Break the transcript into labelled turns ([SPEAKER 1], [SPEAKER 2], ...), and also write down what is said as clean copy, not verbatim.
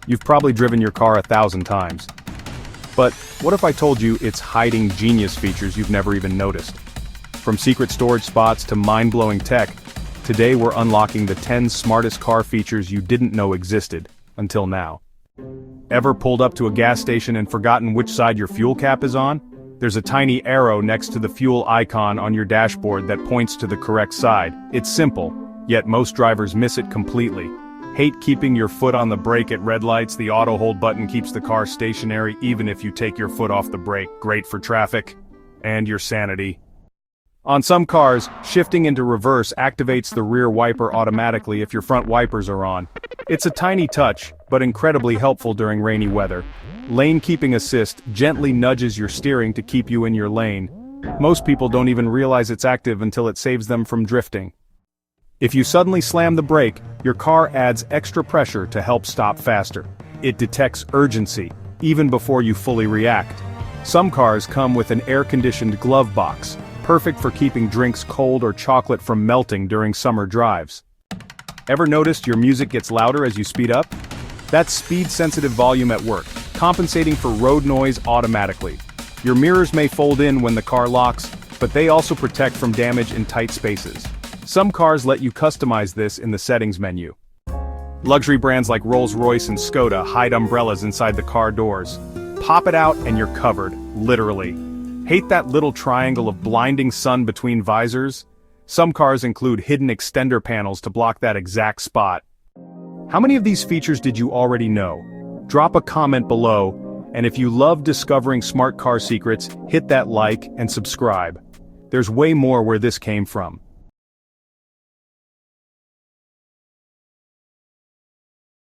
[SPEAKER 1] You've probably driven your car 1,000 times. But what if I told you it's hiding genius features you've never even noticed? From secret storage spots to mind-blowing tech, today we're unlocking the 10 smartest car features you didn't know existed, until now. Ever pulled up to a gas station and forgotten which side your fuel cap is on? There's a tiny arrow next to the fuel icon on your dashboard that points to the correct side. It's simple, yet most drivers miss it completely. Hate keeping your foot on the brake at red lights? The auto hold button keeps the car stationary even if you take your foot off the brake. Great for traffic and your sanity. On some cars, shifting into reverse activates the rear wiper automatically if your front wipers are on. It's a tiny touch, but incredibly helpful during rainy weather. Lane keeping assist gently nudges your steering to keep you in your lane. Most people don't even realize it's active until it saves them from drifting. If you suddenly slam the brake, your car adds extra pressure to help stop faster. It detects urgency, even before you fully react. Some cars come with an air-conditioned glove box, perfect for keeping drinks cold or chocolate from melting during summer drives. Ever noticed your music gets louder as you speed up? That's speed-sensitive volume at work, compensating for road noise automatically. Your mirrors may fold in when the car locks, but they also protect from damage in tight spaces. Some cars let you customize this in the settings menu. Luxury brands like Rolls-Royce and Skoda hide umbrellas inside the car doors. Pop it out and you're covered, literally. Hate that little triangle of blinding sun between visors? Some cars include hidden extender panels to block that exact spot. How many of these features did you already know? Drop a comment below, and if you love discovering smart car secrets, hit that like and subscribe. There's way more where this came from.